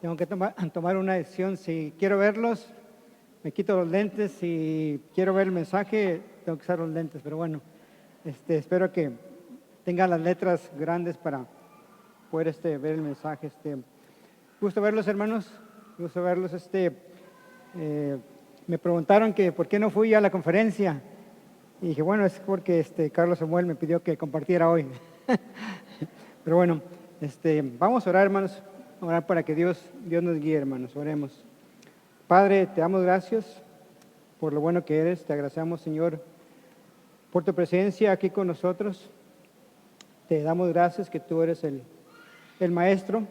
tengo que tomar una decisión. Si quiero verlos, me quito los lentes. Si quiero ver el mensaje, tengo que usar los lentes. Pero bueno, espero que tengan las letras grandes para poder ver el mensaje. Gusto verlos, hermanos. Gusto verlos. Me preguntaron que por qué no fui a la conferencia. Y dije, bueno, es porque Carlos Samuel me pidió que compartiera hoy. Pero bueno, vamos a orar, hermanos. A orar para que Dios nos guíe, hermanos. Oremos. Padre, te damos gracias por lo bueno que eres. Te agradecemos, Señor, por tu presencia aquí con nosotros. Te damos gracias que tú eres el Maestro,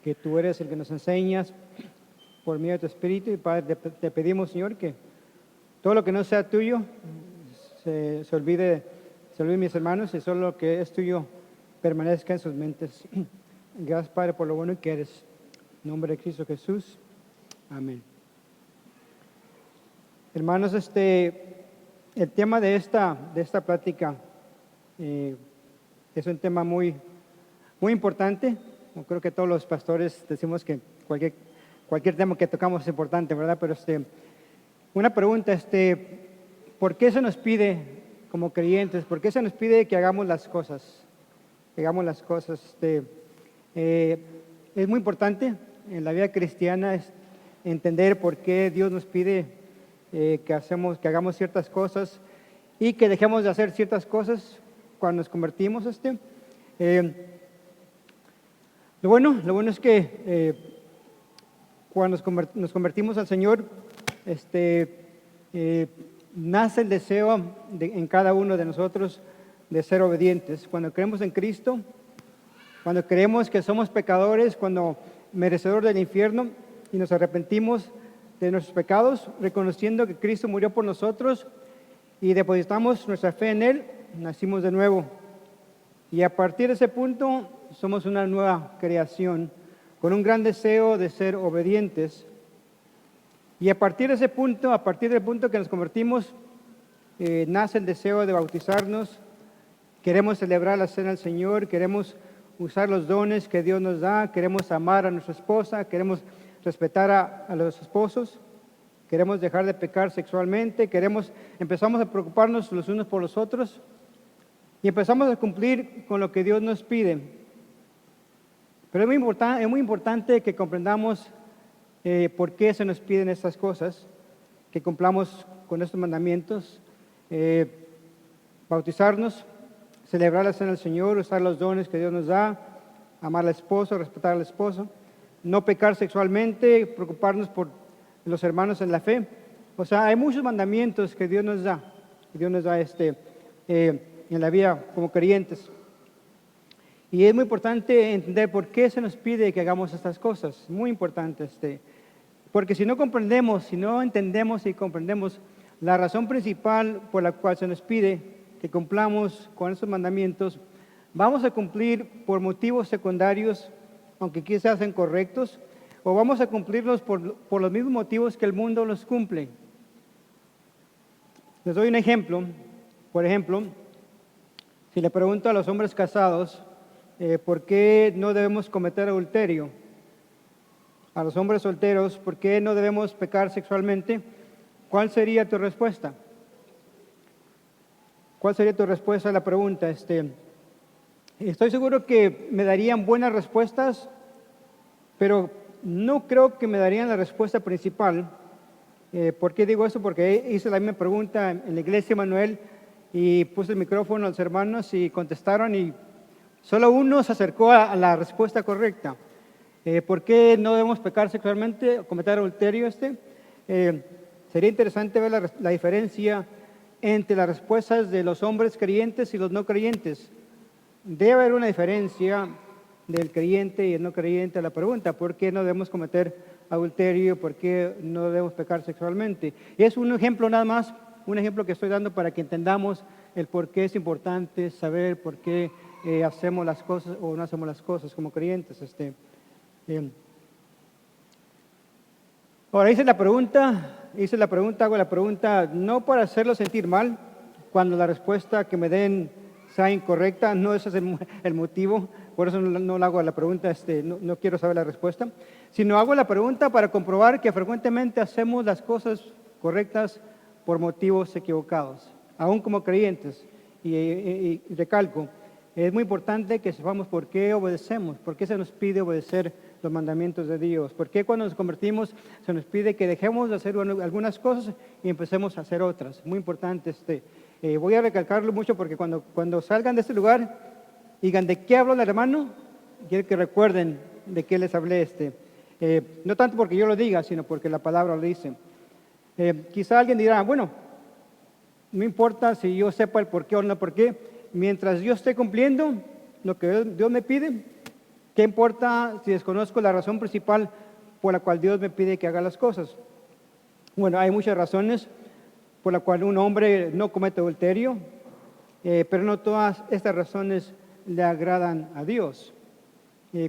que tú eres el que nos enseñas por medio de tu Espíritu. Y Padre, te pedimos, Señor, que todo lo que no sea tuyo se olvide mis hermanos, y solo lo que es tuyo permanezca en sus mentes. Gracias, Padre, por lo bueno que eres. En nombre de Cristo Jesús. Amén. Hermanos, el tema de esta plática es un tema muy, muy importante. Creo que todos los pastores decimos que cualquier tema que tocamos es importante, ¿verdad? Pero una pregunta, ¿por qué se nos pide como creyentes? ¿Por qué se nos pide que hagamos las cosas? Es muy importante en la vida cristiana entender por qué Dios nos pide que hagamos ciertas cosas y que dejemos de hacer ciertas cosas cuando nos convertimos. Lo bueno es que cuando nos convertimos al Señor, nace el deseo en cada uno de nosotros de ser obedientes. Cuando creemos en Cristo, cuando creemos que somos pecadores, cuando merecedores del infierno, y nos arrepentimos de nuestros pecados, reconociendo que Cristo murió por nosotros y depositamos nuestra fe en Él, nacimos de nuevo. Y a partir de ese punto somos una nueva creación con un gran deseo de ser obedientes. Y a partir de ese punto, a partir del punto que nos convertimos, nace el deseo de bautizarnos. Queremos celebrar la cena del Señor, queremos usar los dones que Dios nos da, queremos amar a nuestra esposa, queremos respetar a los esposos, queremos dejar de pecar sexualmente, empezamos a preocuparnos los unos por los otros y empezamos a cumplir con lo que Dios nos pide. Pero es muy importante que comprendamos por qué se nos piden estas cosas, que cumplamos con estos mandamientos, bautizarnos, celebrar la cena del Señor, usar los dones que Dios nos da, amar al esposo, respetar al esposo, no pecar sexualmente, preocuparnos por los hermanos en la fe. O sea, hay muchos mandamientos que Dios nos da en la vida como creyentes. Y es muy importante entender por qué se nos pide que hagamos estas cosas. Muy importante, porque si no entendemos y comprendemos la razón principal por la cual se nos pide que cumplamos con esos mandamientos, vamos a cumplir por motivos secundarios, aunque quizás sean correctos, o vamos a cumplirlos por los mismos motivos que el mundo los cumple. Les doy un ejemplo. Por ejemplo, si le pregunto a los hombres casados, ¿por qué no debemos cometer adulterio? A los hombres solteros, ¿por qué no debemos pecar sexualmente? ¿Cuál sería tu respuesta? ¿Cuál sería tu respuesta a la pregunta? Estoy seguro que me darían buenas respuestas, pero no creo que me darían la respuesta principal. ¿Por qué digo eso? Porque hice la misma pregunta en la iglesia Manuel y puse el micrófono a los hermanos y contestaron y solo uno se acercó a la respuesta correcta. ¿Por qué no debemos pecar sexualmente o cometer adulterio? Sería interesante ver la diferencia entre las respuestas de los hombres creyentes y los no creyentes. Debe haber una diferencia del creyente y el no creyente a la pregunta, ¿por qué no debemos cometer adulterio? ¿Por qué no debemos pecar sexualmente? Y es un ejemplo nada más, un ejemplo que estoy dando para que entendamos el por qué es importante saber por qué hacemos las cosas o no hacemos las cosas como creyentes. Ahora hago la pregunta no para hacerlo sentir mal, cuando la respuesta que me den sea incorrecta, no ese es el motivo, por eso no le hago la pregunta, no quiero saber la respuesta, sino hago la pregunta para comprobar que frecuentemente hacemos las cosas correctas por motivos equivocados, aún como creyentes. Y recalco, es muy importante que sepamos por qué obedecemos, por qué se nos pide obedecer los mandamientos de Dios, por qué cuando nos convertimos se nos pide que dejemos de hacer algunas cosas y empecemos a hacer otras. Muy importante. Voy a recalcarlo mucho porque cuando salgan de este lugar, digan, ¿de qué habló el hermano? Quiero que recuerden de qué les hablé. No tanto porque yo lo diga, sino porque la palabra lo dice. Quizá alguien dirá, bueno, no importa si yo sepa el por qué o no por qué, mientras yo esté cumpliendo lo que Dios me pide, ¿qué importa si desconozco la razón principal por la cual Dios me pide que haga las cosas? Bueno, hay muchas razones por las cuales un hombre no comete adulterio, pero no todas estas razones le agradan a Dios.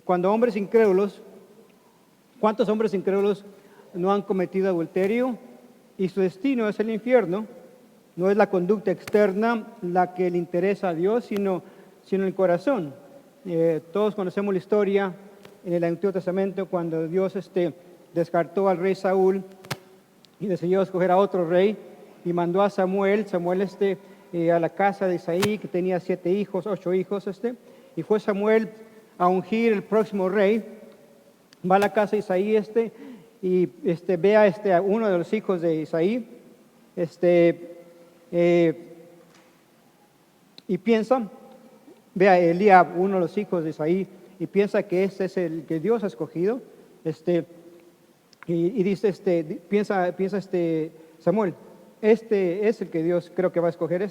Cuando hombres incrédulos, ¿cuántos hombres incrédulos no han cometido adulterio? Y su destino es el infierno. No es la conducta externa la que le interesa a Dios, sino el corazón. Todos conocemos la historia en el Antiguo Testamento cuando Dios descartó al rey Saúl y decidió escoger a otro rey y mandó a Samuel a la casa de Isaí, que tenía 8 hijos, y fue Samuel a ungir el próximo rey. Va a la casa de Isaí y ve a uno de los hijos de Isaí, y piensa, ve a Eliab, uno de los hijos de Isaí, y piensa que este es el que Dios ha escogido, y dice, piensa Samuel, este es el que Dios creo que va a escoger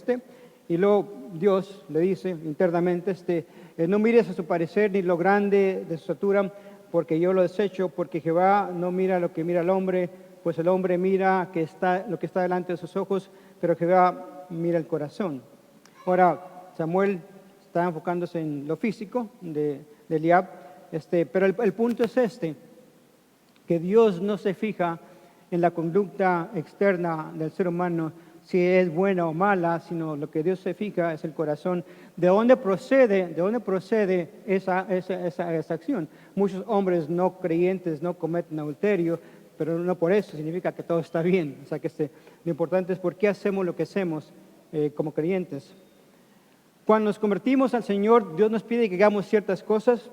y luego Dios le dice internamente, no mires a su parecer ni lo grande de su estatura, porque yo lo desecho, porque Jehová no mira lo que mira el hombre, pues el hombre mira lo que está delante de sus ojos, pero Jehová mira el corazón. Ahora, Samuel está enfocándose en lo físico de Eliab, pero el punto es que Dios no se fija en la conducta externa del ser humano, si es buena o mala, sino lo que Dios se fija es el corazón. ¿De dónde procede esa acción? Muchos hombres no creyentes no cometen adulterio, pero no por eso significa que todo está bien. O sea que lo importante es por qué hacemos lo que hacemos como creyentes. Cuando nos convertimos al Señor, Dios nos pide que hagamos ciertas cosas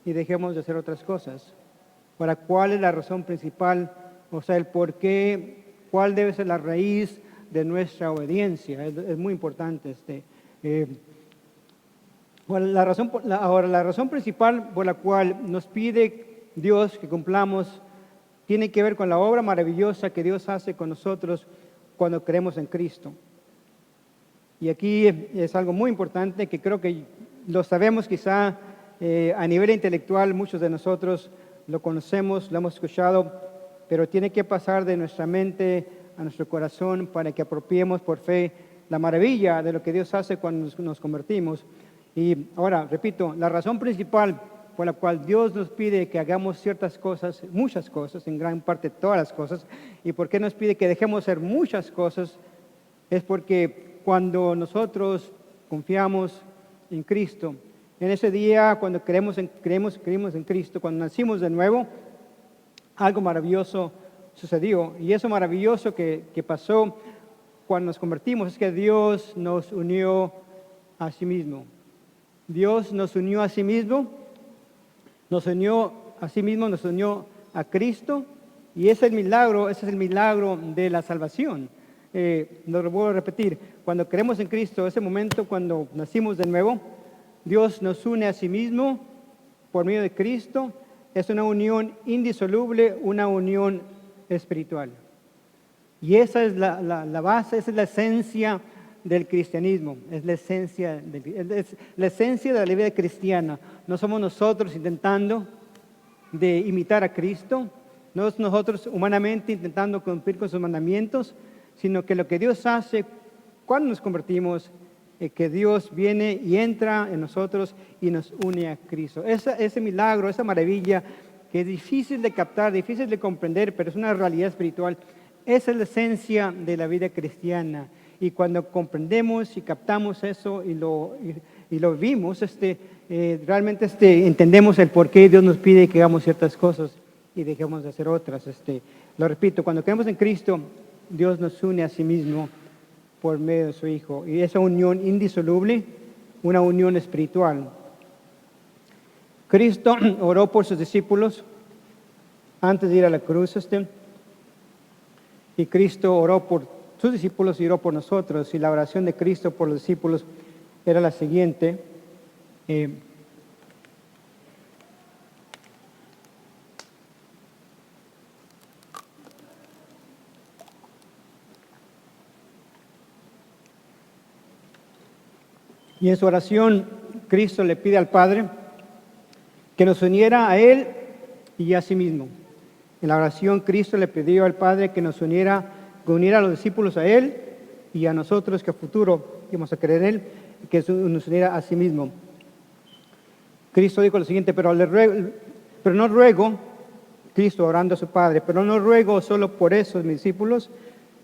y dejemos de hacer otras cosas. Ahora, ¿cuál es la razón principal? O sea, el por qué, cuál debe ser la raíz de nuestra obediencia. Es muy importante. La razón principal por la cual nos pide Dios que cumplamos tiene que ver con la obra maravillosa que Dios hace con nosotros cuando creemos en Cristo. Y aquí es algo muy importante que creo que lo sabemos quizá a nivel intelectual, muchos de nosotros lo conocemos, lo hemos escuchado, pero tiene que pasar de nuestra mente a nuestro corazón para que apropiemos por fe la maravilla de lo que Dios hace cuando nos convertimos. Y ahora, repito, la razón principal por la cual Dios nos pide que hagamos ciertas cosas, muchas cosas, en gran parte todas las cosas, y por qué nos pide que dejemos hacer muchas cosas, es porque cuando nosotros confiamos en Cristo, en ese día cuando creemos en Cristo, cuando nacimos de nuevo, algo maravilloso sucedió. Y eso maravilloso que pasó cuando nos convertimos es que Dios nos unió a sí mismo. Dios nos unió a sí mismo, nos unió a Cristo, y ese es el milagro de la salvación. Lo vuelvo a repetir, cuando creemos en Cristo, ese momento cuando nacimos de nuevo, Dios nos une a sí mismo por medio de Cristo. Es una unión indisoluble, una unión espiritual. Y esa es la base, esa es la esencia del cristianismo, es la esencia de la vida cristiana. No somos nosotros intentando de imitar a Cristo, no es nosotros humanamente intentando cumplir con sus mandamientos, sino que lo que Dios hace cuando nos convertimos, que Dios viene y entra en nosotros y nos une a Cristo. Ese milagro, esa maravilla que es difícil de captar, difícil de comprender, pero es una realidad espiritual. Esa es la esencia de la vida cristiana. Y cuando comprendemos y captamos eso y y lo vimos, realmente entendemos el por qué Dios nos pide que hagamos ciertas cosas y dejemos de hacer otras. Lo repito, cuando creemos en Cristo, Dios nos une a sí mismo por medio de su Hijo. Y esa unión indisoluble, una unión espiritual. Cristo oró por sus discípulos antes de ir a la cruz. Y Cristo oró por sus discípulos y oró por nosotros. Y la oración de Cristo por los discípulos era la siguiente. Y en su oración, Cristo le pide al Padre que nos uniera a Él y a sí mismo. En la oración, Cristo le pidió al Padre que nos uniera a los discípulos a Él y a nosotros que a futuro íbamos a creer en Él, que nos uniera a sí mismo. Cristo dijo lo siguiente, pero no ruego, Cristo orando a su Padre, pero no ruego solo por esos mis discípulos,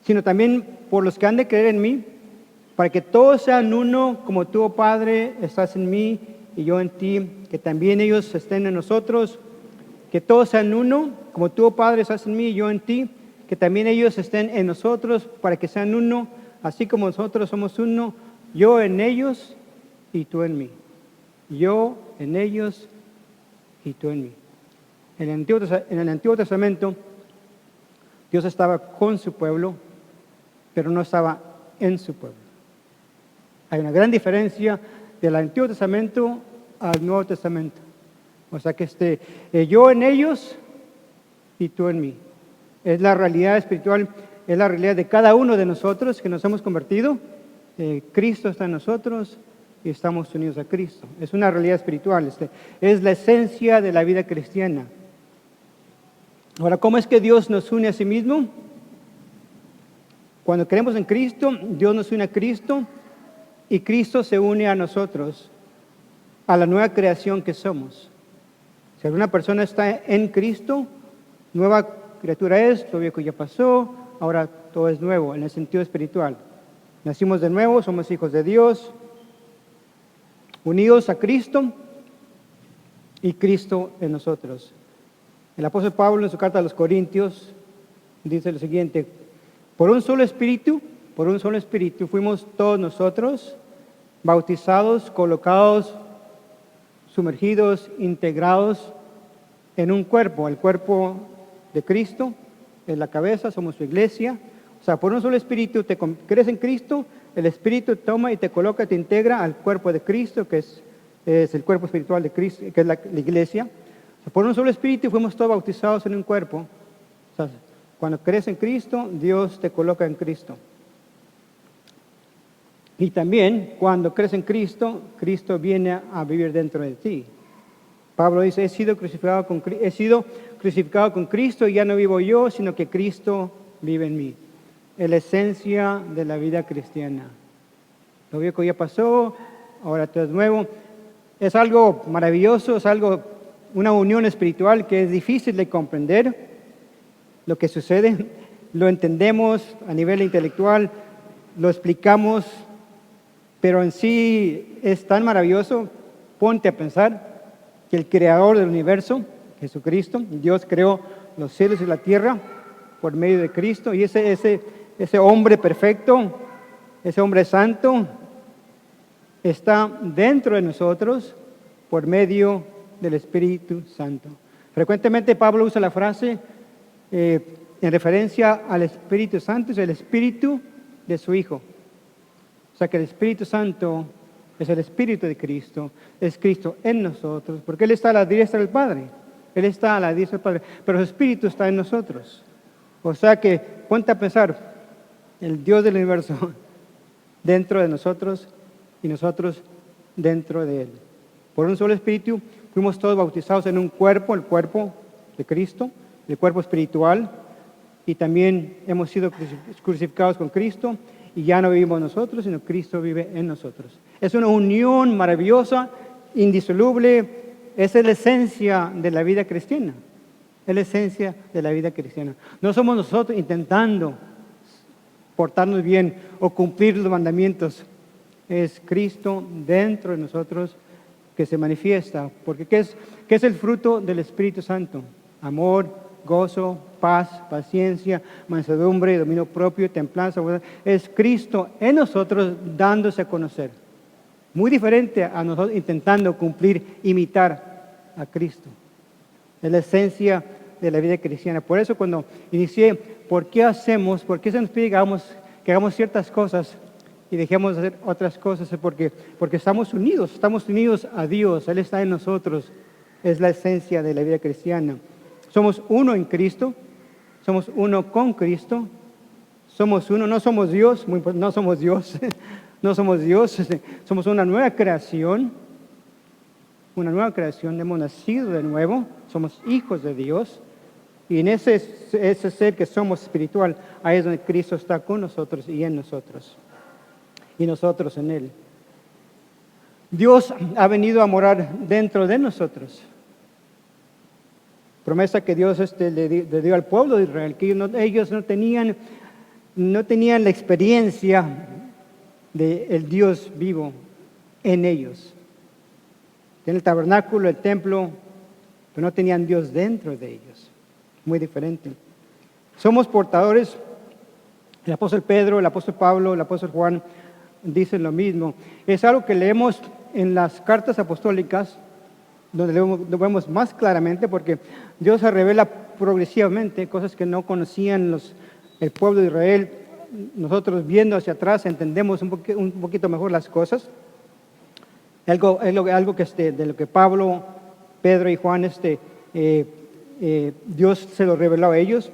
sino también por los que han de creer en mí, para que todos sean uno, como tú, oh Padre, estás en mí y yo en ti, que también ellos estén en nosotros, que todos sean uno, como tú, oh Padre, estás en mí y yo en ti, que también ellos estén en nosotros, para que sean uno, así como nosotros somos uno, yo en ellos y tú en mí. Yo en ellos y tú en mí. En el Antiguo Testamento, Dios estaba con su pueblo, pero no estaba en su pueblo. Hay una gran diferencia del Antiguo Testamento al Nuevo Testamento. O sea que yo en ellos y tú en mí. Es la realidad espiritual, es la realidad de cada uno de nosotros que nos hemos convertido. Cristo está en nosotros y estamos unidos a Cristo. Es una realidad espiritual, es la esencia de la vida cristiana. Ahora, ¿cómo es que Dios nos une a sí mismo? Cuando creemos en Cristo, Dios nos une a Cristo y Cristo se une a nosotros, a la nueva creación que somos. Si alguna persona está en Cristo, nueva criatura es, lo viejo ya pasó, ahora todo es nuevo en el sentido espiritual. Nacimos de nuevo, somos hijos de Dios, unidos a Cristo y Cristo en nosotros. El apóstol Pablo en su carta a los Corintios dice lo siguiente: por un solo espíritu fuimos todos nosotros bautizados, colocados, sumergidos, integrados en un cuerpo, el cuerpo de Cristo, en la cabeza, somos su iglesia. O sea, por un solo espíritu crees en Cristo, el espíritu toma y te coloca, te integra al cuerpo de Cristo, que es el cuerpo espiritual de Cristo, que es la iglesia. O sea, por un solo espíritu fuimos todos bautizados en un cuerpo. O sea, cuando crees en Cristo, Dios te coloca en Cristo. Y también cuando crees en Cristo, Cristo viene a vivir dentro de ti. Pablo dice, he sido crucificado con Cristo y ya no vivo yo, sino que Cristo vive en mí. Es la esencia de la vida cristiana. Lo viejo ya pasó, ahora todo es nuevo. Es algo maravilloso, una unión espiritual que es difícil de comprender. Lo que sucede, lo entendemos a nivel intelectual, lo explicamos, pero en sí es tan maravilloso. Ponte a pensar que el creador del universo, Jesucristo, Dios creó los cielos y la tierra por medio de Cristo, y ese hombre perfecto, ese hombre santo, está dentro de nosotros por medio del Espíritu Santo. Frecuentemente Pablo usa la frase en referencia al Espíritu Santo, es el Espíritu de su Hijo. O sea que el Espíritu Santo es el Espíritu de Cristo, es Cristo en nosotros, porque Él está a la diestra del Padre, Él está a la diestra del Padre, pero su Espíritu está en nosotros. O sea que ponte a pensar, el Dios del universo dentro de nosotros y nosotros dentro de Él. Por un solo Espíritu fuimos todos bautizados en un cuerpo, el cuerpo de Cristo, el cuerpo espiritual, y también hemos sido crucificados con Cristo, y ya no vivimos nosotros, sino Cristo vive en nosotros. Es una unión maravillosa, indisoluble, esa es la esencia de la vida cristiana. Es la esencia de la vida cristiana. No somos nosotros intentando portarnos bien o cumplir los mandamientos. Es Cristo dentro de nosotros que se manifiesta. Porque ¿qué es el fruto del Espíritu Santo? Amor, gozo, paz, paciencia, mansedumbre, dominio propio, templanza. Es Cristo en nosotros dándose a conocer. Muy diferente a nosotros intentando cumplir, imitar a Cristo. Es la esencia de la vida cristiana. Por eso cuando inicié, ¿por qué se nos pide que hagamos ciertas cosas y dejemos de hacer otras cosas? Es porque estamos unidos a Dios, Él está en nosotros. Es la esencia de la vida cristiana. Somos uno en Cristo, somos uno con Cristo, somos uno, no somos Dios, no somos Dios, no somos Dios, somos una nueva creación, hemos nacido de nuevo, somos hijos de Dios, y en ese ser que somos espiritual, ahí es donde Cristo está con nosotros y en nosotros, y nosotros en Él. Dios ha venido a morar dentro de nosotros. Promesa que Dios le dio al pueblo de Israel, que ellos no tenían la experiencia del Dios vivo en ellos. Tenían el tabernáculo, el templo, pero no tenían Dios dentro de ellos. Muy diferente. Somos portadores, el apóstol Pedro, el apóstol Pablo, el apóstol Juan dicen lo mismo. Es algo que leemos en las cartas apostólicas, donde lo vemos más claramente, porque Dios se revela progresivamente cosas que no conocían el pueblo de Israel. Nosotros viendo hacia atrás entendemos un poquito mejor las cosas. Algo que de lo que Pablo, Pedro y Juan, Dios se lo reveló a ellos.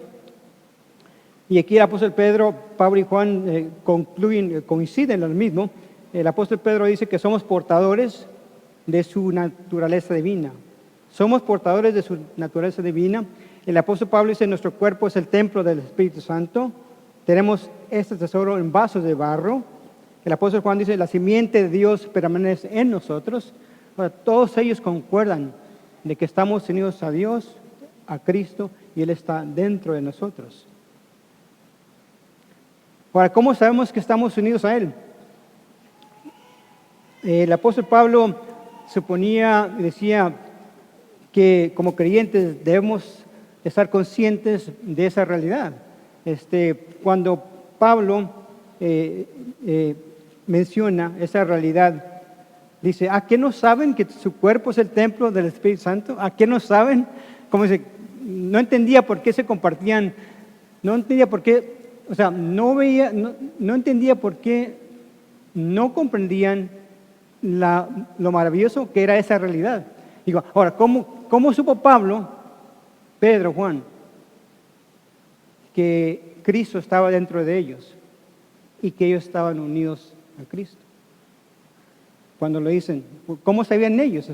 Y aquí el apóstol Pedro, Pablo y Juan coinciden en lo mismo. El apóstol Pedro dice que somos portadores de su naturaleza divina. Somos portadores de su naturaleza divina. El apóstol Pablo dice, nuestro cuerpo es el templo del Espíritu Santo. Tenemos este tesoro en vasos de barro. El apóstol Juan dice, la simiente de Dios permanece en nosotros. Ahora, todos ellos concuerdan de que estamos unidos a Dios, a Cristo, y Él está dentro de nosotros. Ahora, ¿cómo sabemos que estamos unidos a Él? El apóstol Pablo decía que como creyentes debemos estar conscientes de esa realidad. Cuando Pablo menciona esa realidad, dice, ¿a qué no saben que su cuerpo es el templo del Espíritu Santo? ¿A qué no saben? Como dice, no entendía por qué se compartían, no entendía por qué, o sea, no entendía por qué no comprendían lo maravilloso que era esa realidad. Digo, ahora, ¿cómo supo Pablo, Pedro, Juan, que Cristo estaba dentro de ellos y que ellos estaban unidos a Cristo? Cuando lo dicen, ¿cómo sabían ellos?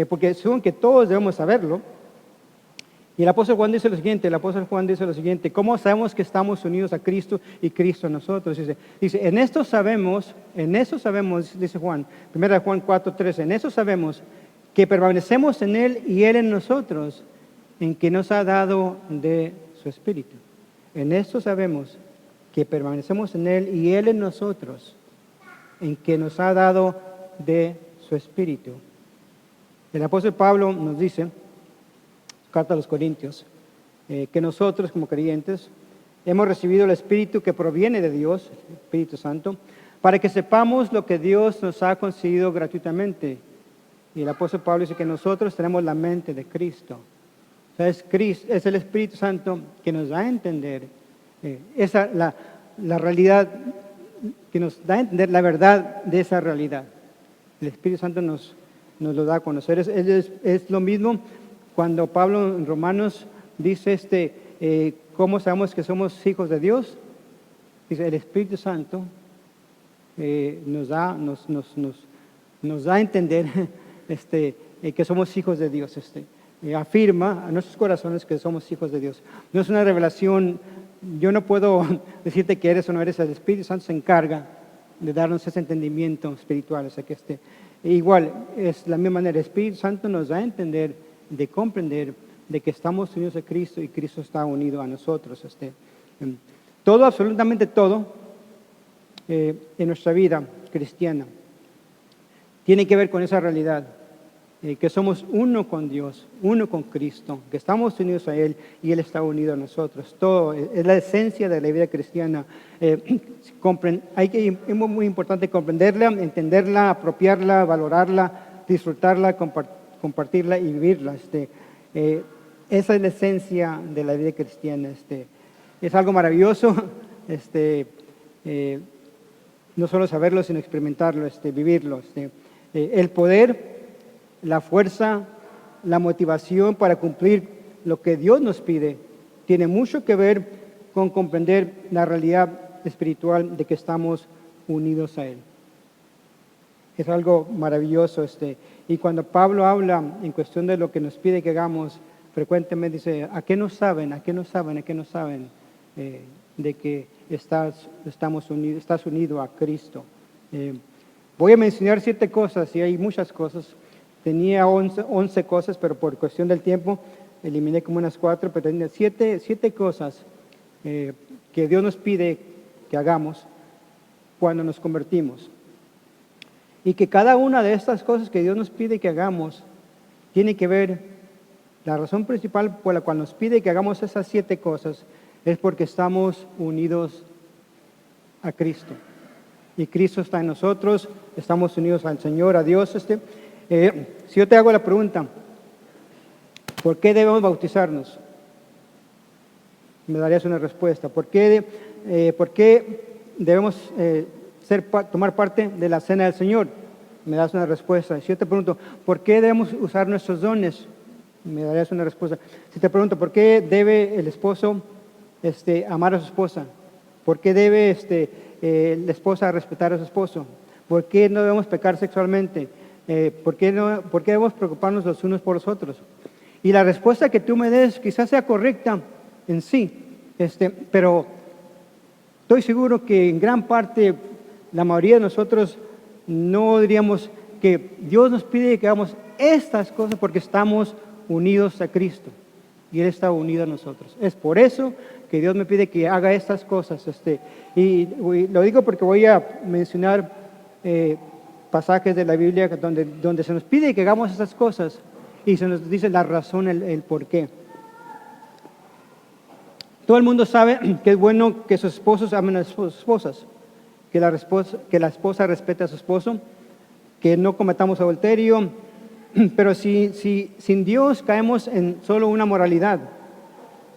Porque supongo que todos debemos saberlo. Y el apóstol Juan dice lo siguiente, ¿cómo sabemos que estamos unidos a Cristo y Cristo a nosotros? Dice, en esto sabemos, dice Juan, 1 Juan 4:13, en eso sabemos que permanecemos en Él y Él en nosotros, en que nos ha dado de su Espíritu. En esto sabemos que permanecemos en Él y Él en nosotros, en que nos ha dado de su Espíritu. El apóstol Pablo nos dice, carta a los Corintios, que nosotros como creyentes hemos recibido el Espíritu que proviene de Dios, el Espíritu Santo, para que sepamos lo que Dios nos ha concedido gratuitamente. Y el apóstol Pablo dice que nosotros tenemos la mente de Cristo. O sea, es el Espíritu Santo que nos da a entender la realidad, que nos da a entender la verdad de esa realidad. El Espíritu Santo nos lo da a conocer. Es lo mismo cuando Pablo en Romanos dice, ¿cómo sabemos que somos hijos de Dios? Dice, el Espíritu Santo nos da a entender que somos hijos de Dios. Afirma a nuestros corazones que somos hijos de Dios. No es una revelación, yo no puedo decirte que eres o no eres, el Espíritu Santo se encarga de darnos ese entendimiento espiritual. O sea que igual, es la misma manera, el Espíritu Santo nos da a entender, de comprender de que estamos unidos a Cristo y Cristo está unido a nosotros. Todo, absolutamente todo en nuestra vida cristiana tiene que ver con esa realidad, que somos uno con Dios, uno con Cristo, que estamos unidos a Él y Él está unido a nosotros. Todo es la esencia de la vida cristiana. Es muy importante comprenderla, entenderla, apropiarla, valorarla, disfrutarla, compartirla y vivirla. Esa es la esencia de la vida cristiana. Es algo maravilloso, no solo saberlo, sino experimentarlo, vivirlo. El poder, la fuerza, la motivación para cumplir lo que Dios nos pide, tiene mucho que ver con comprender la realidad espiritual de que estamos unidos a Él. Es algo maravilloso. Y cuando Pablo habla en cuestión de lo que nos pide que hagamos, frecuentemente dice, ¿a qué no saben? ¿A qué no saben? ¿A qué no saben de que estás unido a Cristo? Voy a mencionar 7 cosas, y hay muchas cosas. Tenía 11 cosas, pero por cuestión del tiempo eliminé como unas 4, pero tenía 7 cosas que Dios nos pide que hagamos cuando nos convertimos. Y que cada una de estas cosas que Dios nos pide que hagamos tiene que ver, la razón principal por la cual nos pide que hagamos esas 7 cosas es porque estamos unidos a Cristo. Y Cristo está en nosotros, estamos unidos al Señor, a Dios. Si yo te hago la pregunta, ¿por qué debemos bautizarnos? Me darías una respuesta. ¿Por qué debemos tomar parte de la cena del Señor? Me das una respuesta. Si yo te pregunto, ¿por qué debemos usar nuestros dones? Me darías una respuesta. Si te pregunto, ¿por qué debe el esposo amar a su esposa? ¿Por qué debe la esposa respetar a su esposo? ¿Por qué no debemos pecar sexualmente? ¿Por qué debemos preocuparnos los unos por los otros? Y la respuesta que tú me des quizás sea correcta en sí, pero estoy seguro que en gran parte la mayoría de nosotros no diríamos que Dios nos pide que hagamos estas cosas porque estamos unidos a Cristo y Él está unido a nosotros. Es por eso que Dios me pide que haga estas cosas. Y lo digo porque voy a mencionar pasajes de la Biblia donde se nos pide que hagamos estas cosas y se nos dice la razón, el por qué. Todo el mundo sabe que es bueno que sus esposos amen a sus esposas, que la esposa respete a su esposo, que no cometamos adulterio, pero si sin Dios caemos en solo una moralidad.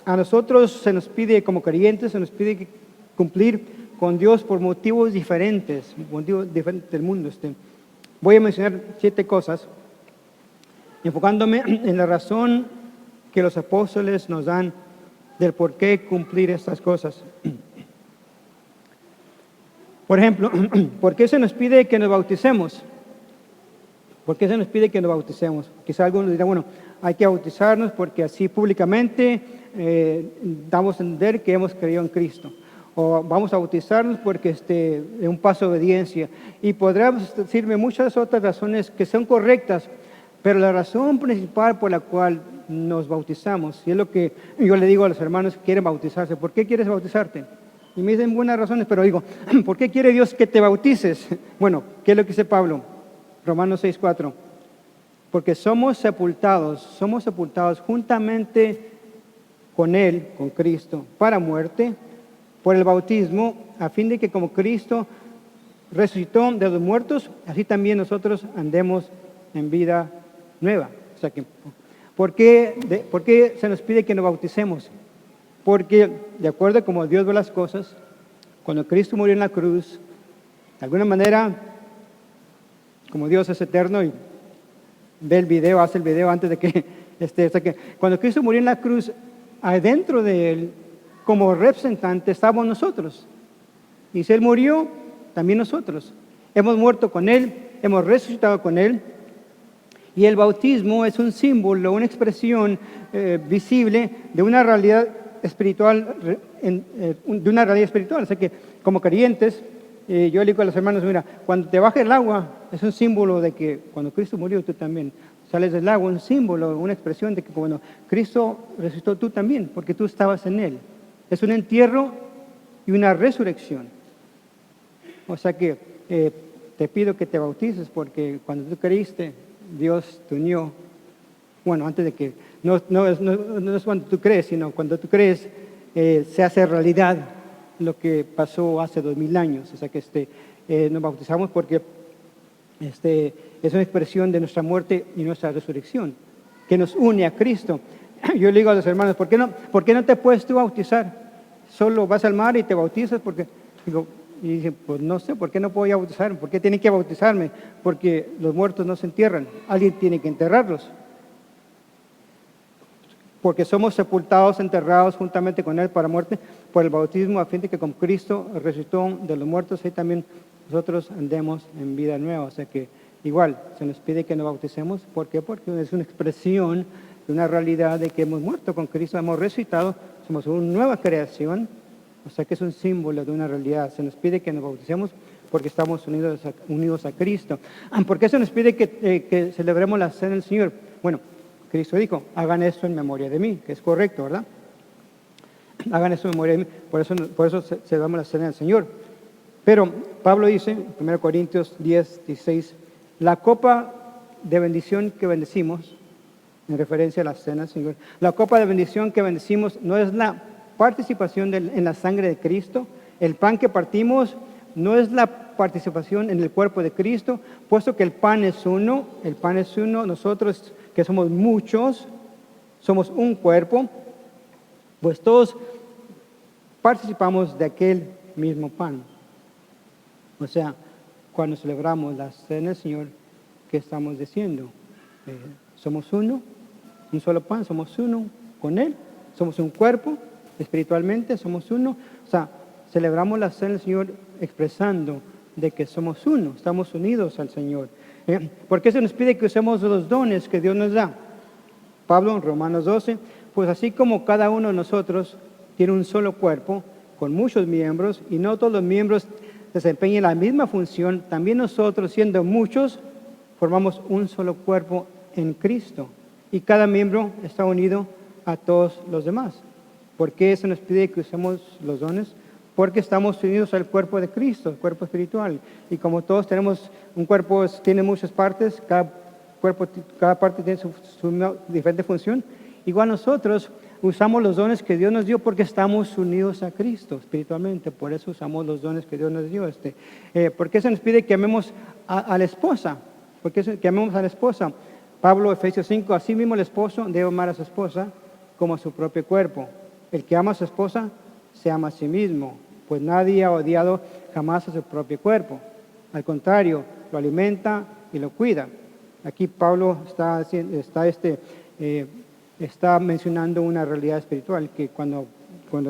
A nosotros se nos pide como creyentes, se nos pide cumplir con Dios por motivos diferentes del mundo. Voy a mencionar 7 cosas, enfocándome en la razón que los apóstoles nos dan del por qué cumplir estas cosas. Por ejemplo, ¿por qué se nos pide que nos bauticemos? ¿Por qué se nos pide que nos bauticemos? Quizá algunos dirán, bueno, hay que bautizarnos porque así públicamente damos a entender que hemos creído en Cristo. O vamos a bautizarnos porque es un paso de obediencia. Y podrán decirme muchas otras razones que son correctas, pero la razón principal por la cual nos bautizamos, y es lo que yo le digo a los hermanos que quieren bautizarse, ¿por qué quieres bautizarte? Y me dicen buenas razones, pero digo, ¿por qué quiere Dios que te bautices? Bueno, ¿qué es lo que dice Pablo? Romanos 6:4. Porque somos sepultados juntamente con Él, con Cristo, para muerte, por el bautismo, a fin de que como Cristo resucitó de los muertos, así también nosotros andemos en vida nueva. O sea que, ¿por qué se nos pide que nos bauticemos? Porque, de acuerdo a cómo Dios ve las cosas, cuando Cristo murió en la cruz, de alguna manera, como Dios es eterno y ve el video, hace el video antes de que cuando Cristo murió en la cruz, adentro de Él, como representante, estábamos nosotros. Y si Él murió, también nosotros. Hemos muerto con Él, hemos resucitado con Él. Y el bautismo es un símbolo, una expresión visible de una realidad espiritual, O sea que, como creyentes, yo le digo a los hermanos, mira, cuando te baja el agua, es un símbolo de que cuando Cristo murió, tú también sales del agua, un símbolo, una expresión de que cuando Cristo resucitó, tú también, porque tú estabas en Él. Es un entierro y una resurrección. O sea que te pido que te bautices porque cuando tú creíste, Dios te unió. Bueno, antes de que, no es cuando tú crees, sino cuando tú crees, se hace realidad lo que pasó hace 2000 años. O sea que nos bautizamos porque es una expresión de nuestra muerte y nuestra resurrección, que nos une a Cristo. Yo le digo a los hermanos, ¿por qué no te puedes tú bautizar? Solo vas al mar y te bautizas porque, y dicen, pues no sé, ¿por qué no puedo ya bautizarme? ¿Por qué tienen que bautizarme? Porque los muertos no se entierran, alguien tiene que enterrarlos. Porque somos sepultados, enterrados juntamente con Él para muerte por el bautismo, a fin de que con Cristo resucitó de los muertos, y también nosotros andemos en vida nueva. O sea que igual se nos pide que nos bauticemos. ¿Por qué? Porque es una expresión de una realidad de que hemos muerto con Cristo, hemos resucitado, somos una nueva creación. O sea que es un símbolo de una realidad. Se nos pide que nos bauticemos porque estamos unidos a Cristo. ¿Por qué se nos pide que celebremos la cena del Señor? Bueno, Cristo dijo, hagan esto en memoria de mí, que es correcto, ¿verdad? Hagan esto en memoria de mí, por eso celebramos la cena del Señor. Pero Pablo dice, en 1 Corintios 10, 16, la copa de bendición que bendecimos, en referencia a la cena del Señor, la copa de bendición que bendecimos no es la participación en la sangre de Cristo, el pan que partimos no es la participación en el cuerpo de Cristo, puesto que el pan es uno, nosotros que somos muchos, somos un cuerpo, pues todos participamos de aquel mismo pan. O sea, cuando celebramos la cena del Señor, ¿qué estamos diciendo? Somos uno, un solo pan, somos uno con Él, somos un cuerpo, espiritualmente somos uno. O sea, celebramos la cena del Señor expresando de que somos uno, estamos unidos al Señor. ¿Por qué se nos pide que usemos los dones que Dios nos da? Pablo en Romanos 12, pues así como cada uno de nosotros tiene un solo cuerpo con muchos miembros y no todos los miembros desempeñan la misma función, también nosotros, siendo muchos, formamos un solo cuerpo en Cristo y cada miembro está unido a todos los demás. ¿Por qué se nos pide que usemos los dones? Porque estamos unidos al cuerpo de Cristo, el cuerpo espiritual. Y como todos tenemos un cuerpo, tiene muchas partes, cada parte tiene su diferente función. Igual nosotros usamos los dones que Dios nos dio porque estamos unidos a Cristo espiritualmente. Por eso usamos los dones que Dios nos dio. ¿Por qué se nos pide que amemos a la esposa? ¿Por qué que amemos a la esposa? Pablo, Efesios 5, así mismo el esposo debe amar a su esposa como a su propio cuerpo. El que ama a su esposa se ama a sí mismo, pues nadie ha odiado jamás a su propio cuerpo. Al contrario, lo alimenta y lo cuida. Aquí Pablo está mencionando una realidad espiritual, que cuando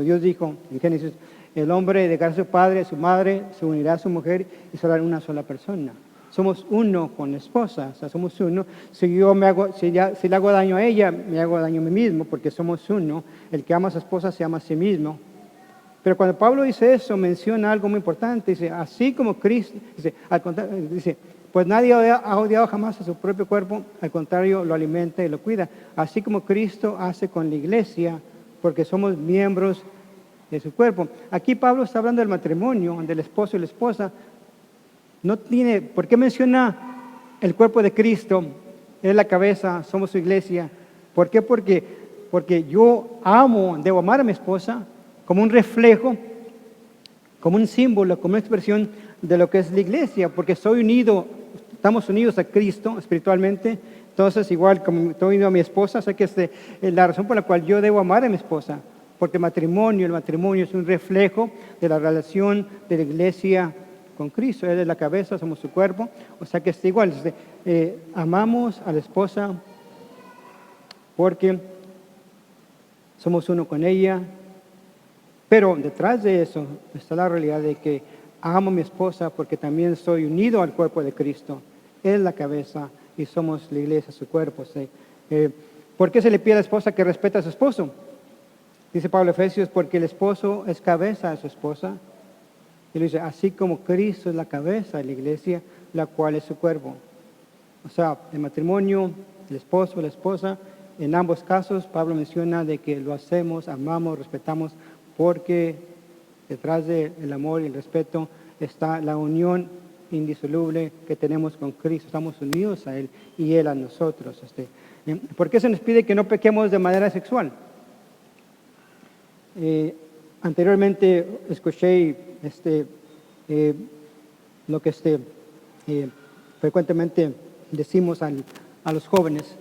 Dios dijo en Génesis, el hombre dejará a su padre, a su madre, se unirá a su mujer y serán una sola persona. Somos uno con la esposa, o sea, somos uno. Si le hago daño a ella, me hago daño a mí mismo, porque somos uno. El que ama a su esposa se ama a sí mismo. Pero cuando Pablo dice eso, menciona algo muy importante. Dice, así como Cristo, dice, pues nadie ha odiado jamás a su propio cuerpo, al contrario, lo alimenta y lo cuida. Así como Cristo hace con la iglesia, porque somos miembros de su cuerpo. Aquí Pablo está hablando del matrimonio, del esposo y la esposa. ¿Por qué menciona el cuerpo de Cristo? Es la cabeza, somos su iglesia. ¿Por qué? Porque yo debo amar a mi esposa como un reflejo, como un símbolo, como una expresión de lo que es la iglesia, porque estamos unidos a Cristo espiritualmente. Entonces, igual como estoy unido a mi esposa, sé que es la razón por la cual yo debo amar a mi esposa, porque el matrimonio es un reflejo de la relación de la iglesia con Cristo. Él es la cabeza, somos su cuerpo. O sea que es igual. Amamos a la esposa porque somos uno con ella. Pero detrás de eso está la realidad de que amo a mi esposa porque también soy unido al cuerpo de Cristo. Él es la cabeza y somos la iglesia, su cuerpo. ¿Sí? ¿Por qué se le pide a la esposa que respete a su esposo? Dice Pablo Efesios, porque el esposo es cabeza de su esposa. Y le dice, así como Cristo es la cabeza de la iglesia, la cual es su cuerpo. O sea, el matrimonio, el esposo, la esposa, en ambos casos Pablo menciona de que lo hacemos, amamos, respetamos, porque detrás del amor y el respeto está la unión indisoluble que tenemos con Cristo. Estamos unidos a Él y Él a nosotros. ¿Por qué se nos pide que no pequemos de manera sexual? Anteriormente escuché lo que frecuentemente decimos a los jóvenes,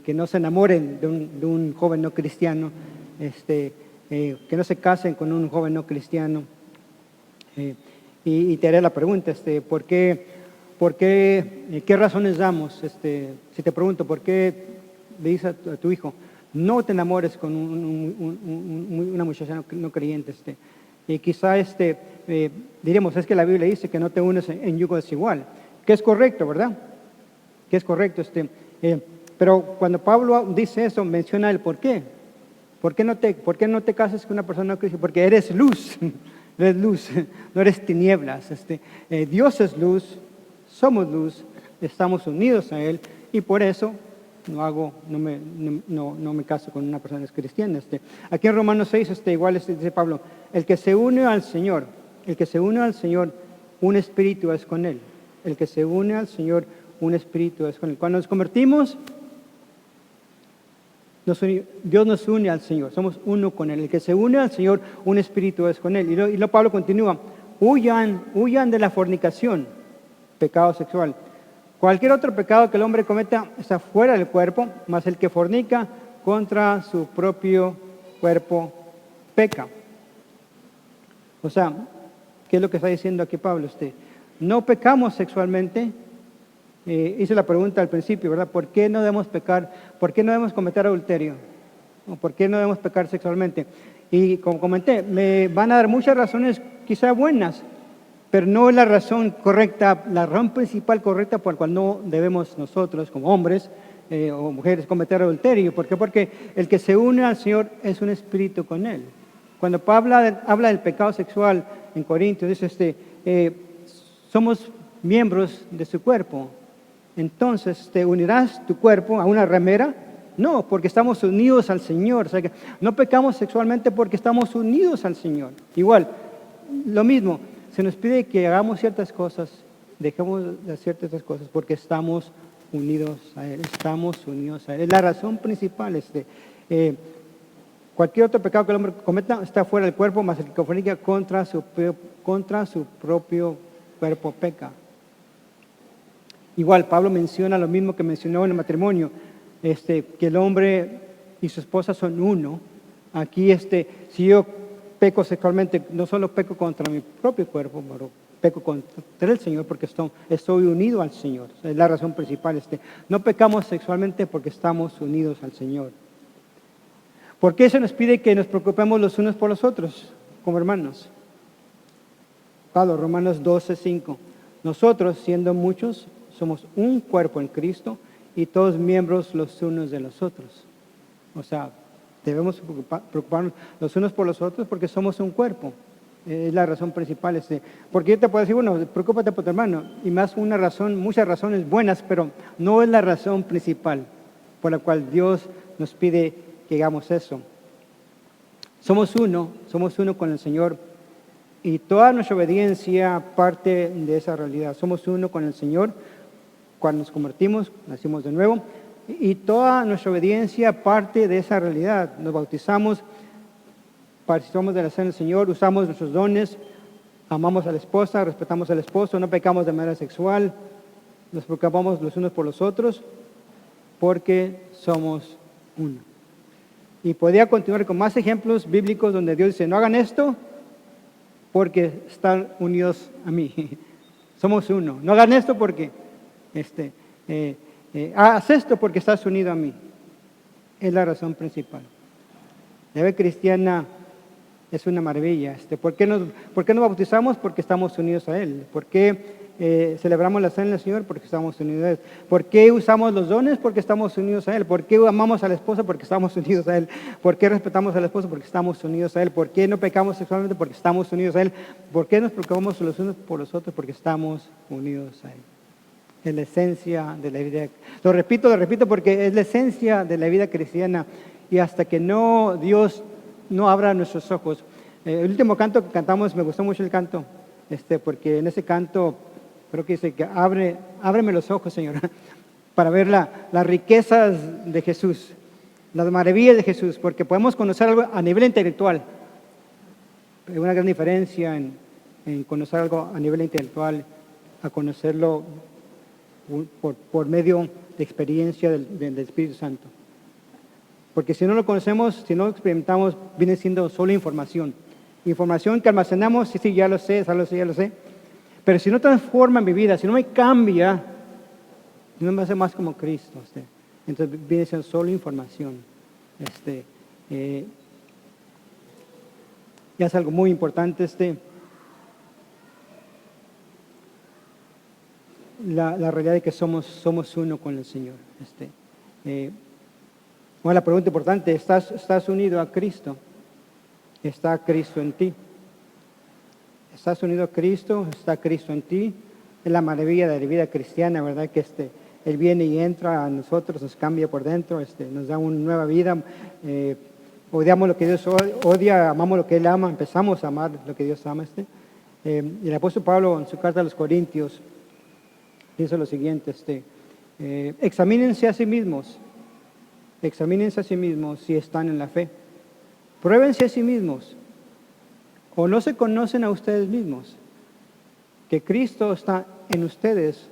que no se enamoren de un joven no cristiano, que no se casen con un joven no cristiano. Y te haré la pregunta, ¿qué razones damos? Si te pregunto, ¿por qué le dices a tu hijo, no te enamores con una muchacha no creyente? Y quizá diremos, es que la Biblia dice que no te unes en yugo desigual, que es correcto, ¿verdad? Que es correcto. Pero cuando Pablo dice eso, menciona el por qué. ¿Por qué no te casas con una persona no cristiana? Porque eres luz. Eres luz, no eres tinieblas. Dios es luz, somos luz, estamos unidos a Él y por eso no me caso con una persona cristiana. Aquí en Romanos 6, igual dice Pablo, el que se une al Señor, un espíritu es con Él. El que se une al Señor, un espíritu es con Él. Cuando nos convertimos, Dios nos une al Señor, somos uno con Él. El que se une al Señor, un espíritu es con Él. Y luego Pablo continúa, huyan de la fornicación, pecado sexual. Cualquier otro pecado que el hombre cometa está fuera del cuerpo, mas el que fornica contra su propio cuerpo peca. O sea, ¿qué es lo que está diciendo aquí Pablo? No pecamos sexualmente. Hice la pregunta al principio, ¿verdad? ¿Por qué no debemos pecar? ¿Por qué no debemos cometer adulterio? ¿O por qué no debemos pecar sexualmente? Y como comenté, me van a dar muchas razones, quizá buenas, pero no es la razón correcta, la razón principal correcta por la cual no debemos nosotros, como hombres o mujeres, cometer adulterio. ¿Por qué? Porque el que se une al Señor es un espíritu con Él. Cuando Pablo habla del pecado sexual en Corintios, dice, somos miembros de su cuerpo. Entonces, ¿te unirás tu cuerpo a una ramera? No, porque estamos unidos al Señor. O sea que no pecamos sexualmente porque estamos unidos al Señor. Igual, lo mismo, se nos pide que hagamos ciertas cosas, dejemos de hacer ciertas cosas porque estamos unidos a Él. Estamos unidos a Él. Es la razón principal. Cualquier otro pecado que el hombre cometa está fuera del cuerpo, mas el que fornica contra su propio cuerpo peca. Igual, Pablo menciona lo mismo que mencionó en el matrimonio, que el hombre y su esposa son uno. Aquí, si yo peco sexualmente, no solo peco contra mi propio cuerpo, pero peco contra el Señor porque estoy unido al Señor. Es la razón principal. No pecamos sexualmente porque estamos unidos al Señor. ¿Por qué se nos pide que nos preocupemos los unos por los otros, como hermanos? Pablo, Romanos 12:5. Nosotros, siendo muchos, somos un cuerpo en Cristo y todos miembros los unos de los otros. O sea, debemos preocuparnos los unos por los otros porque somos un cuerpo. Es la razón principal. Porque yo te puedo decir, bueno, preocúpate por tu hermano. Y más una razón, muchas razones buenas, pero no es la razón principal por la cual Dios nos pide que hagamos eso. Somos uno con el Señor. Y toda nuestra obediencia parte de esa realidad. Somos uno con el Señor. Cuando nos convertimos, nacimos de nuevo, y toda nuestra obediencia parte de esa realidad. Nos bautizamos, participamos de la cena del Señor, usamos nuestros dones, amamos a la esposa, respetamos al esposo, no pecamos de manera sexual, nos preocupamos los unos por los otros, porque somos uno. Y podría continuar con más ejemplos bíblicos donde Dios dice, no hagan esto porque están unidos a mí. Somos uno. No hagan esto porque haz esto porque estás unido a mí. Es la razón principal. La vida cristiana es una maravilla. ¿Por qué nos bautizamos? Porque estamos unidos a Él. ¿Por qué celebramos la cena del Señor? Porque estamos unidos a Él. ¿Por qué usamos los dones? Porque estamos unidos a Él. ¿Por qué amamos a la esposa? Porque estamos unidos a Él. ¿Por qué respetamos a la esposa? Porque estamos unidos a Él. ¿Por qué no pecamos sexualmente? Porque estamos unidos a Él. ¿Por qué nos preocupamos los unos por los otros? Porque estamos unidos a Él. Es la esencia de la vida. Lo repito porque es la esencia de la vida cristiana. Y hasta que Dios no abra nuestros ojos. El último canto que cantamos, me gustó mucho el canto, porque en ese canto Creo que dice que ábreme los ojos, Señor, para ver las riquezas de Jesús, las maravillas de Jesús, porque podemos conocer algo a nivel intelectual. Hay una gran diferencia en conocer algo a nivel intelectual a conocerlo por medio de experiencia del Espíritu Santo. Porque si no lo conocemos, si no lo experimentamos, viene siendo solo información. Información que almacenamos, sí, ya lo sé. Pero si no transforma mi vida, si no me cambia, si no me hace más como Cristo, entonces viene siendo solo información. Y es algo muy importante, la realidad de que somos uno con el Señor. Bueno, la pregunta importante, ¿estás unido a Cristo? ¿Está Cristo en ti? ¿Estás unido a Cristo? ¿Está Cristo en ti? Es la maravilla de la vida cristiana, ¿verdad? Que Él viene y entra a nosotros, nos cambia por dentro, nos da una nueva vida. Odiamos lo que Dios odia, amamos lo que Él ama, empezamos a amar lo que Dios ama. Y el apóstol Pablo, en su carta a los Corintios, dice lo siguiente, examínense a sí mismos si están en la fe. Pruébense a sí mismos, o no se conocen a ustedes mismos, que Cristo está en ustedes,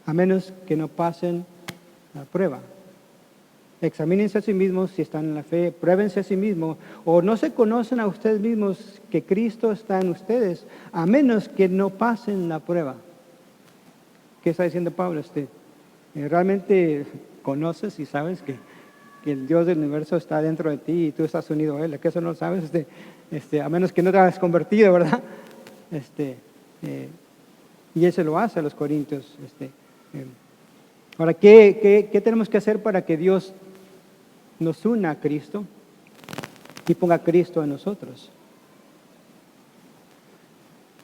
a menos que no pasen la prueba. Examínense a sí mismos si están en la fe, pruébense a sí mismos, o no se conocen a ustedes mismos que Cristo está en ustedes, a menos que no pasen la prueba. ¿Qué está diciendo Pablo? ¿Realmente conoces y sabes que el Dios del universo está dentro de ti y tú estás unido a Él? ¿Que eso no lo sabes? A menos que no te hayas convertido, ¿verdad? Y Él se lo hace a los corintios. Ahora, ¿qué tenemos que hacer para que Dios nos una a Cristo y ponga a Cristo en nosotros?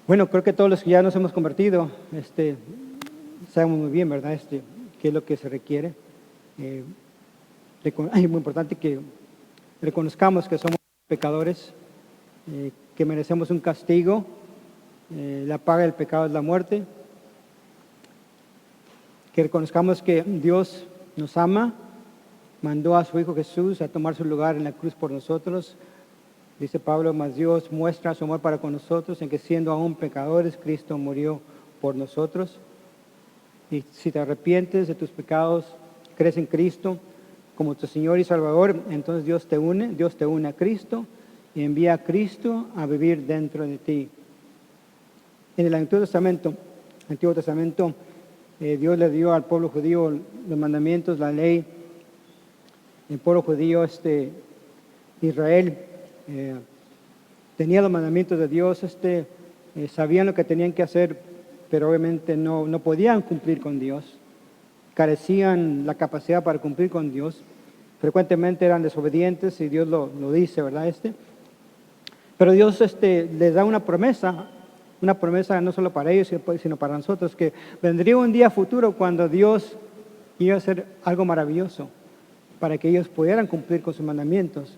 Bueno, creo que todos los que ya nos hemos convertido, sabemos muy bien, ¿verdad? ¿Qué es lo que se requiere? Es muy importante que reconozcamos que somos pecadores, que merecemos un castigo. La paga del pecado es la muerte. Que reconozcamos que Dios nos ama, mandó a su Hijo Jesús a tomar su lugar en la cruz por nosotros. Dice Pablo, mas Dios muestra su amor para con nosotros en que siendo aún pecadores, Cristo murió por nosotros. Y si te arrepientes de tus pecados, crees en Cristo como tu Señor y Salvador, entonces Dios te une a Cristo y envía a Cristo a vivir dentro de ti. En el Antiguo Testamento, Dios le dio al pueblo judío los mandamientos, la ley. El pueblo judío, Israel, tenía los mandamientos de Dios, sabían lo que tenían que hacer, pero obviamente no podían cumplir con Dios. Carecían la capacidad para cumplir con Dios. Frecuentemente eran desobedientes y Dios lo dice, ¿verdad? Pero Dios les da una promesa no solo para ellos, sino para nosotros, que vendría un día futuro cuando Dios iba a hacer algo maravilloso para que ellos pudieran cumplir con sus mandamientos.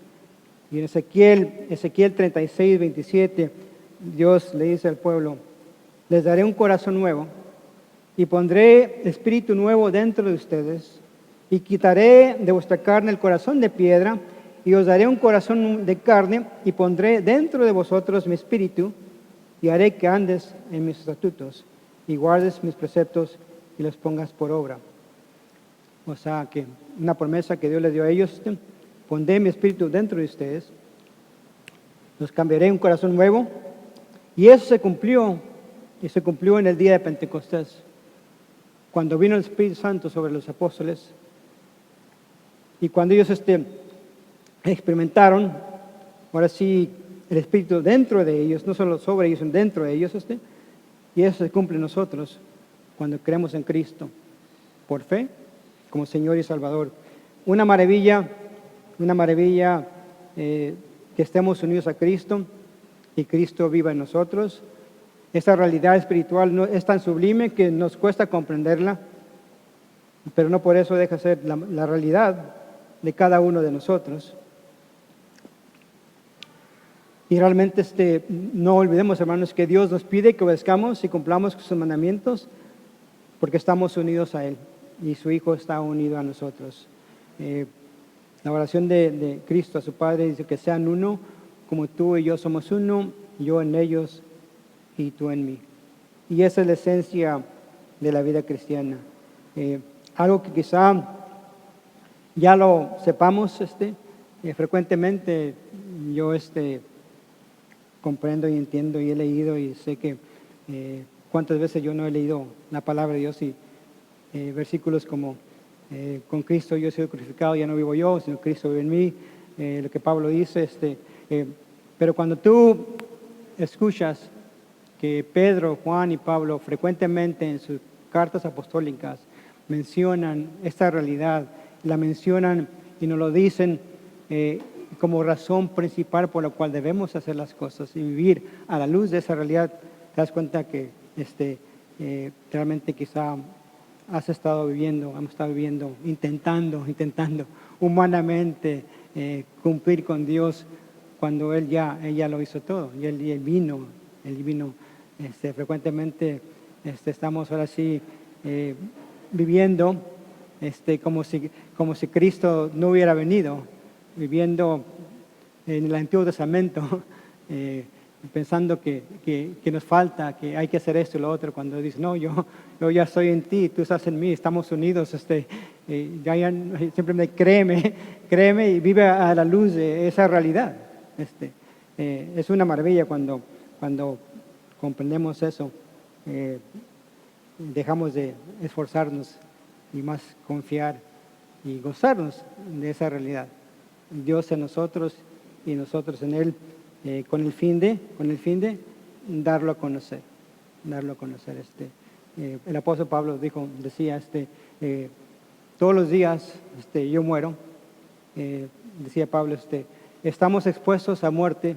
Y en Ezequiel 36, 27, Dios le dice al pueblo, les daré un corazón nuevo y pondré espíritu nuevo dentro de ustedes y quitaré de vuestra carne el corazón de piedra y os daré un corazón de carne y pondré dentro de vosotros mi espíritu y haré que andes en mis estatutos y guardes mis preceptos y los pongas por obra. O sea que una promesa que Dios le dio a ellos, pondré mi espíritu dentro de ustedes, los cambiaré un corazón nuevo, y eso se cumplió en el día de Pentecostés, cuando vino el Espíritu Santo sobre los apóstoles, y cuando ellos experimentaron, ahora sí, el Espíritu dentro de ellos, no solo sobre ellos, sino dentro de ellos, y eso se cumple en nosotros cuando creemos en Cristo, por fe, como Señor y Salvador. Una maravilla que estemos unidos a Cristo y Cristo viva en nosotros. Esta realidad espiritual no es tan sublime que nos cuesta comprenderla, pero no por eso deja de ser la realidad de cada uno de nosotros. Y realmente no olvidemos, hermanos, que Dios nos pide que obedezcamos y cumplamos sus mandamientos porque estamos unidos a Él y su Hijo está unido a nosotros. La oración de Cristo a su Padre dice que sean uno, como tú y yo somos uno, yo en ellos y tú en mí. Y esa es la esencia de la vida cristiana. Algo que quizá ya lo sepamos frecuentemente, yo comprendo y entiendo y he leído y sé que cuántas veces yo no he leído la palabra de Dios y versículos como con Cristo yo he sido crucificado, ya no vivo yo, sino Cristo vive en mí, lo que Pablo dice, pero cuando tú escuchas que Pedro, Juan y Pablo frecuentemente en sus cartas apostólicas mencionan esta realidad, la mencionan y nos lo dicen como razón principal por la cual debemos hacer las cosas y vivir a la luz de esa realidad, te das cuenta que realmente quizá hemos estado viviendo, intentando humanamente cumplir con Dios cuando Él ya lo hizo todo y Él vino. Frecuentemente estamos ahora sí viviendo como si Cristo no hubiera venido, viviendo en el Antiguo Testamento, pensando que nos falta, que hay que hacer esto y lo otro, cuando dice, no, yo ya estoy en ti, tú estás en mí, estamos unidos, simplemente créeme y vive a la luz de esa realidad. Es una maravilla cuando comprendemos eso, dejamos de esforzarnos y más confiar y gozarnos de esa realidad. Dios en nosotros y nosotros en Él, con el fin de darlo a conocer. El apóstol Pablo decía, todos los días yo muero, decía Pablo, estamos expuestos a muerte,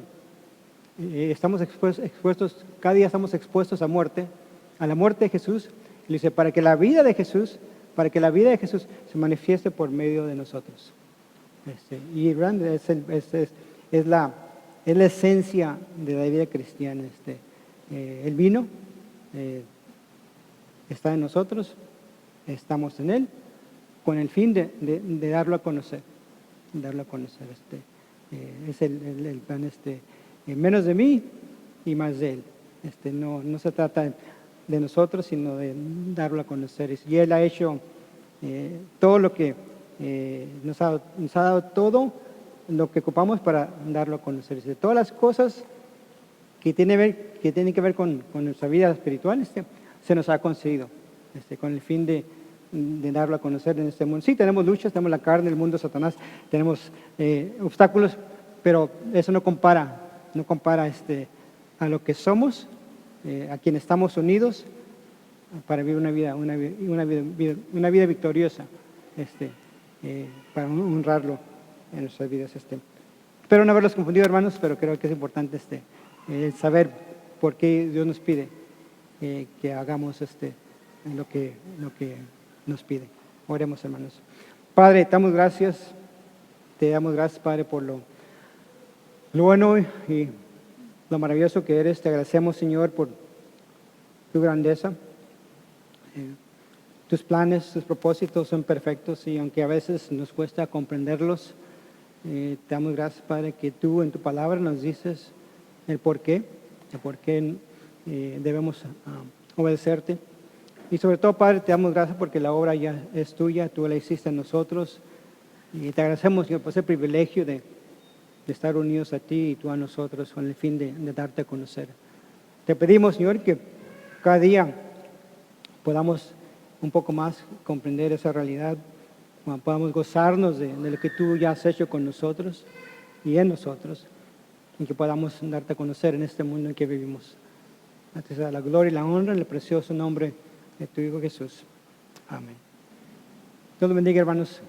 cada día estamos expuestos a muerte, a la muerte de Jesús. Y dice, para que la vida de Jesús se manifieste por medio de nosotros. Y grande es la esencia de la vida cristiana. Él vino, está en nosotros, estamos en Él, con el fin de darlo a conocer. Es el plan, menos de mí y más de Él. No se trata de nosotros, sino de darlo a conocer. Y Él ha hecho todo lo que nos ha dado todo lo que ocupamos para darlo a conocer. Todas las cosas que tienen que ver con nuestra vida espiritual, se nos ha concedido, con el fin de darlo a conocer en este mundo. Sí, tenemos luchas, tenemos la carne, el mundo, Satanás, tenemos obstáculos, pero eso no compara a lo que somos, a quien estamos unidos para vivir una vida victoriosa, para honrarlo en nuestras vidas. Espero no haberlos confundido, hermanos, pero creo que es importante saber por qué Dios nos pide que hagamos lo que nos pide. Oremos, hermanos. Padre, te damos gracias, Padre, por lo bueno y lo maravilloso que eres. Te agradecemos, Señor, por tu grandeza. Tus planes, tus propósitos son perfectos y aunque a veces nos cuesta comprenderlos, te damos gracias, Padre, que tú en tu palabra nos dices el por qué debemos obedecerte. Y sobre todo, Padre, te damos gracias porque la obra ya es tuya, tú la hiciste en nosotros. Y te agradecemos, Señor, por ese privilegio de estar unidos a ti y tú a nosotros con el fin de darte a conocer. Te pedimos, Señor, que cada día podamos un poco más comprender esa realidad, podamos gozarnos de lo que tú ya has hecho con nosotros y en nosotros, y que podamos darte a conocer en este mundo en que vivimos. A ti sea la gloria y la honra en el precioso nombre de tu Hijo Jesús. Amén. Dios los bendiga, hermanos.